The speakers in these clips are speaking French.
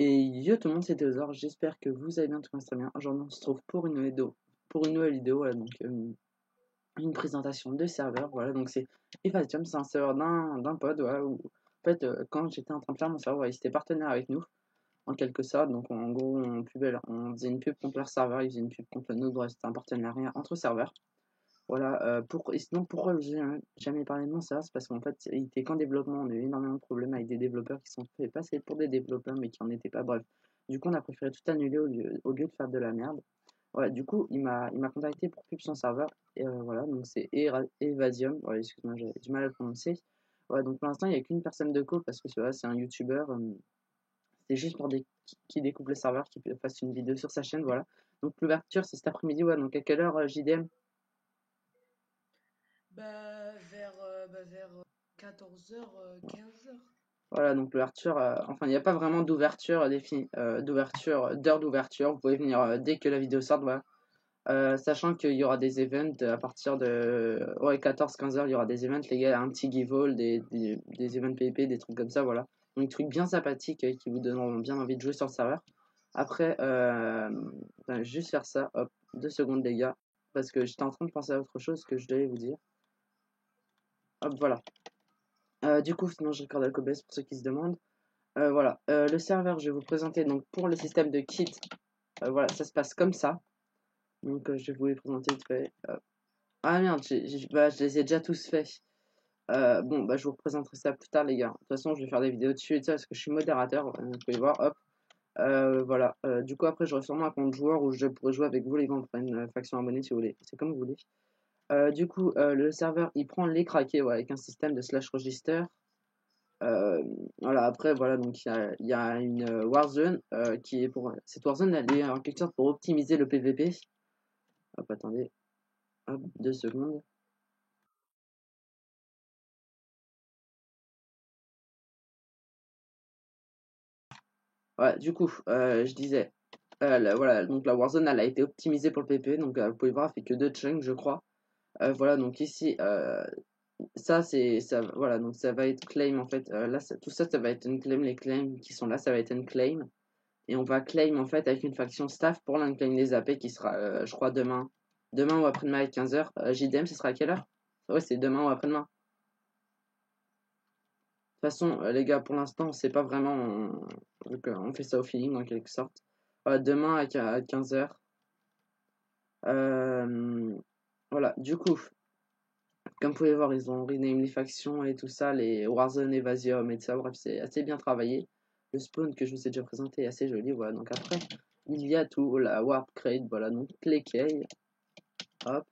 Et yo tout le monde, c'était Ozor, j'espère que vous allez bien, tout le monde très bien. Aujourd'hui on se trouve pour une nouvelle vidéo, voilà, donc une présentation de serveur, voilà, donc c'est Evasium, c'est un serveur d'un pod, voilà, où en fait quand j'étais en train de faire mon serveur, voilà, ils étaient partenaires avec nous, en quelque sorte, donc en gros on faisait une pub contre leur serveur, ils faisaient une pub contre nous, bref, c'était un partenariat entre serveurs. Voilà, et sinon pourquoi j'ai jamais parlé de mon serveur, c'est parce qu'en fait il était qu'en développement, on a eu énormément de problèmes avec des développeurs qui sont fait passer pour des développeurs mais qui en étaient pas, bref. Du coup on a préféré tout annuler au lieu de faire de la merde. Voilà, du coup il m'a contacté pour pub son serveur, et voilà, donc c'est Evasium, voilà, excuse-moi j'ai du mal à le prononcer. Voilà, donc pour l'instant il n'y a qu'une personne de co parce que voilà, c'est un youtubeur, c'est juste pour qui découpe le serveur, qui fasse une vidéo sur sa chaîne, voilà. Donc l'ouverture c'est cet après-midi, ouais, donc à quelle heure JDM? Vers 14h, 15h. Voilà, donc l'ouverture, enfin, il n'y a pas vraiment d'ouverture définie, d'heure d'ouverture. Vous pouvez venir dès que la vidéo sort, voilà. Sachant qu'il y aura des events à partir de ouais, 14-15 heures, il y aura des events, les gars, un petit give all, des events PvP, des trucs comme ça, voilà. Donc, des trucs bien sympathiques qui vous donneront bien envie de jouer sur le serveur. Après, juste faire ça, hop, 2 secondes, les gars, parce que j'étais en train de penser à autre chose que je devais vous dire. Hop, voilà. Du coup, sinon, je regarde Alcobest pour ceux qui se demandent. Voilà, le serveur, je vais vous présenter donc pour le système de kit. Voilà, ça se passe comme ça. Donc, je vais vous les présenter vite fait. Ah merde, je les ai déjà tous faits. Bon, bah, je vous représenterai ça plus tard, les gars. De toute façon, je vais faire des vidéos dessus et ça parce que je suis modérateur. Vous pouvez voir, hop. Voilà. Du coup, après, j'aurai sûrement un compte joueur où je pourrai jouer avec vous, les gars. On fera une faction abonnée si vous voulez. C'est comme vous voulez. Du coup, le serveur, il prend les craqués, ouais, avec un système de slash register. Voilà, après, voilà, donc il y a une Warzone qui est pour. Cette Warzone, elle est en quelque sorte pour optimiser le PVP. Hop, attendez, hop, 2 secondes. Ouais, du coup, je disais, voilà, donc la Warzone, elle a été optimisée pour le PVP, donc vous pouvez voir, elle fait que 2 chunks, je crois. Voilà, donc ici, ça, voilà, donc ça va être claim en fait. Là, tout ça, ça va être une claim. Les claims qui sont là, ça va être une claim. Et on va claim en fait avec une faction staff pour l'unclaim des AP qui sera, je crois, demain ou après-demain à 15h. JDM, ce sera à quelle heure? Ouais, c'est demain ou après-demain. De toute façon, les gars, pour l'instant, on sait pas vraiment. On fait ça au feeling en quelque sorte. Voilà, demain à 15h. Voilà, du coup, comme vous pouvez voir, ils ont rename les factions et tout ça, les Warzone, Evasium et tout ça. Bref, c'est assez bien travaillé. Le spawn que je vous ai déjà présenté est assez joli. Voilà, donc après, il y a tout, la Warp Crate, voilà, donc les keys. Hop.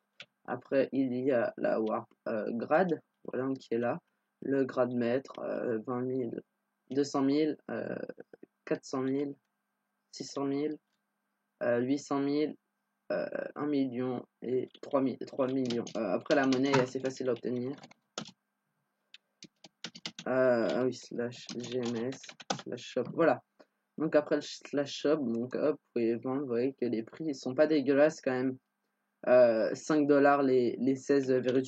Après, il y a la Warp Grade, voilà, donc qui est là. Le grade maître, 20 000, 200 000, 400 000, 600 000, 800 000, 1 million et 3 millions. Après, la monnaie est assez facile à obtenir. Ah oui, slash GMS, slash shop. Voilà. Donc après le slash shop, donc hop, vous pouvez vendre, vous voyez que les prix ils sont pas dégueulasses quand même. 5$ les 16 verrues.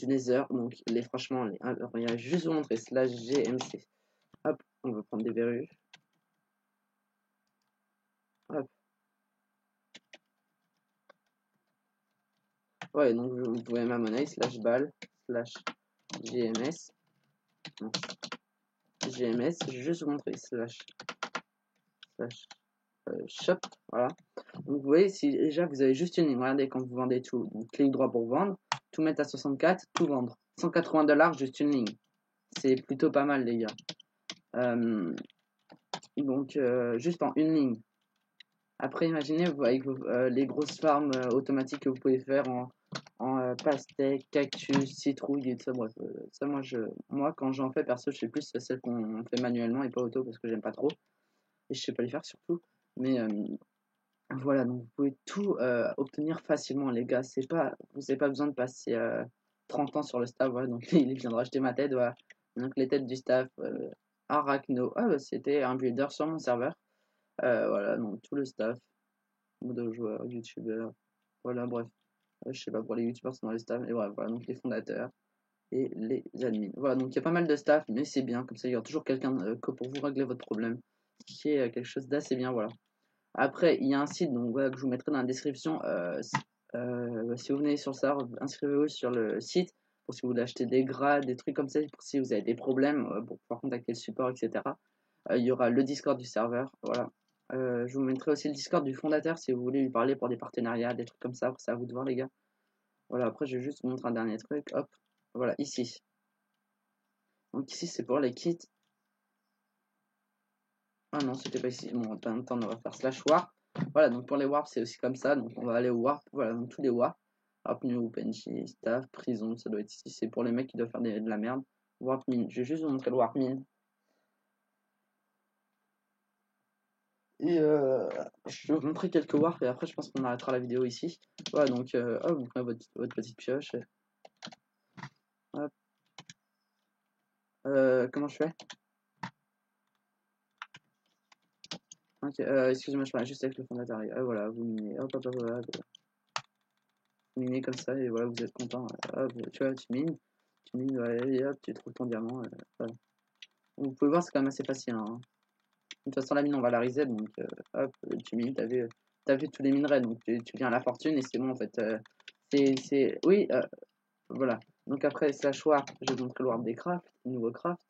Donc franchement, alors, il y a juste vous montrer slash GMC. Hop, on va prendre des verrues. Hop. Ouais, donc vous pouvez ma monnaie slash balle slash GMS. Non. GMS, je vais juste vous montrer slash shop. Voilà. Donc vous voyez, si déjà vous avez juste une ligne, regardez quand vous vendez tout, donc clic droit pour vendre, tout mettre à 64, tout vendre. 180$, juste une ligne. C'est plutôt pas mal, les gars. Donc juste en une ligne. Après, imaginez avec les grosses farms automatiques que vous pouvez faire en pastèque, cactus, citrouille et tout ça. Bref, ça, moi, quand j'en fais perso, je fais plus celles qu'on fait manuellement et pas auto parce que j'aime pas trop. Et je sais pas les faire surtout. Mais voilà, donc vous pouvez tout obtenir facilement, les gars. Vous n'avez pas besoin de passer 30 ans sur le staff. Voilà, donc il vient de racheter ma tête. Voilà. Donc les têtes du staff, Arachno. Ah, bah, c'était un builder sur mon serveur. Voilà, donc tout le staff, de joueurs, youtubeurs. Voilà, bref. Je sais pas, pour les youtubeurs, c'est dans les staff. Et bref, voilà, donc les fondateurs et les admins. Voilà, donc il y a pas mal de staff, mais c'est bien. Comme ça, il y aura toujours quelqu'un que pour vous régler votre problème. qui est quelque chose d'assez bien, voilà. Après, il y a un site donc, voilà, que je vous mettrai dans la description. Si vous venez sur ça, inscrivez-vous sur le site pour si vous voulez acheter des grades, des trucs comme ça, pour si vous avez des problèmes, pour pouvoir contacter le support, etc. Il y aura le Discord du serveur, voilà. Je vous mettrai aussi le Discord du fondateur si vous voulez lui parler pour des partenariats, des trucs comme ça. C'est à vous de voir, les gars. Voilà, après, je vais juste vous montrer un dernier truc. Hop, voilà, ici. Donc, ici, c'est pour les kits. Ah non, c'était pas ici. Bon, en même temps, on va faire slash warp. Voilà, donc pour les warps, c'est aussi comme ça. Donc, on va aller au warp. Voilà, donc tous les warps. Warp new, PNJ, staff, prison, ça doit être ici. C'est pour les mecs qui doivent faire de la merde. Warp mine. Je vais juste vous montrer le warp mine. Et je vais vous montrer quelques warps et après, je pense qu'on arrêtera la vidéo ici. Voilà, donc, hop, vous prenez votre petite pioche. Hop. Comment je fais? Ok, excusez-moi, je parlais juste avec le fondateur. Voilà, vous minez. Hop, hop, hop, hop. Vous minez comme ça et voilà, vous êtes content. Hop, tu vois, tu mines, ouais, et hop, tu trouves ton diamant. Voilà. Vous pouvez voir, c'est quand même assez facile. Hein. De toute façon, la mine, on va la reset. Donc, hop, tu mines, t'as vu tous les minerais. Donc, tu viens à la fortune et c'est bon en fait. Oui, voilà. Donc, après, slash warp, je vais vous montrer le warp des crafts, le nouveau craft.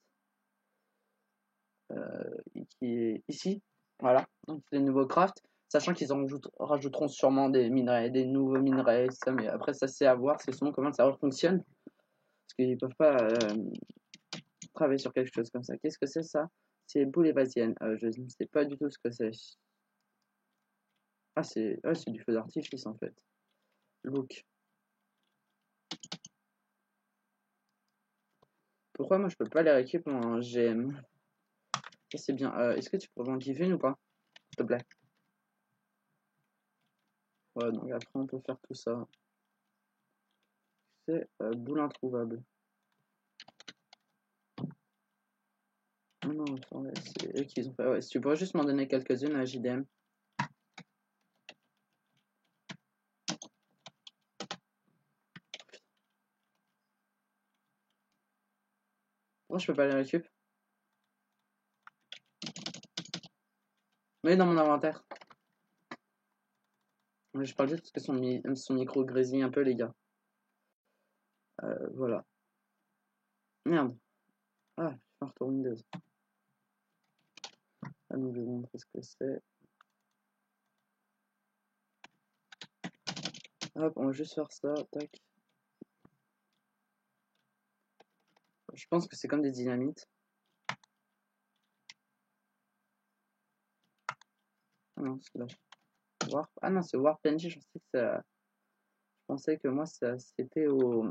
Qui est ici. Voilà, donc c'est les nouveaux crafts. Sachant qu'ils en rajouteront sûrement des minerais, des nouveaux minerais, ça, mais après, ça c'est à voir, c'est souvent comment ça fonctionne. Parce qu'ils peuvent pas travailler sur quelque chose comme ça. Qu'est-ce que c'est ça? C'est boule évasienne. Je ne sais pas du tout ce que c'est. Ah, c'est du feu d'artifice en fait. Look. Pourquoi moi je peux pas les récupérer en GM? Ça c'est bien. Est-ce que tu peux en give une ou pas? S'il te plaît. Ouais, donc après on peut faire tout ça. C'est boule introuvable. Non, ouais, c'est eux qui ont fait. Ouais, si tu pourrais juste m'en donner quelques-unes à JDM. Pourquoi je peux pas les récup? Mais dans mon inventaire. Je parle juste parce que son micro grésille un peu, les gars. Voilà. Merde. Ah, je fais un retour Windows. Ah, donc je vais vous montrer ce que c'est. Hop, on va juste faire ça. Tac. Je pense que c'est comme des dynamites. Ah non, c'est là. Warp. Ah non, c'est Warp PNJ. Je pensais que ça. Je pensais que moi, c'était au.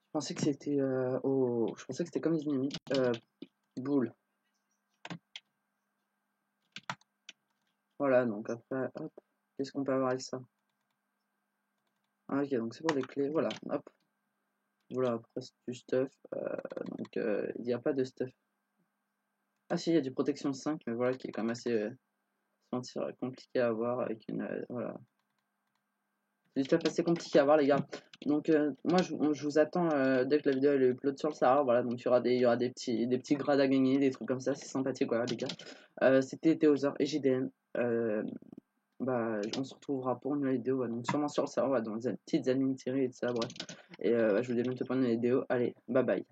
Je pensais que c'était au. Je pensais que c'était comme des dynamites. Boule. Voilà, donc après, hop. Qu'est-ce qu'on peut avoir avec ça? Ah, ok, donc c'est pour les clés. Voilà, hop. Voilà, après c'est du stuff. Donc il n'y a pas de stuff. Ah si, il y a du protection 5, mais voilà, qui est quand même assez sentir compliqué à avoir avec une. Voilà. C'est du stuff assez compliqué à avoir, les gars. Donc moi je vous attends dès que la vidéo elle upload sur le serveur. Voilà, donc il y aura des petits grades à gagner, des trucs comme ça, c'est sympathique, voilà, les gars. C'était Théosor et JDM. Bah, on se retrouvera pour une nouvelle vidéo, ouais, donc sûrement sur le serveur, dans des petites admin séries et tout ça, bref. Et je vous dis à bientôt pour une nouvelle vidéo. Allez, bye bye.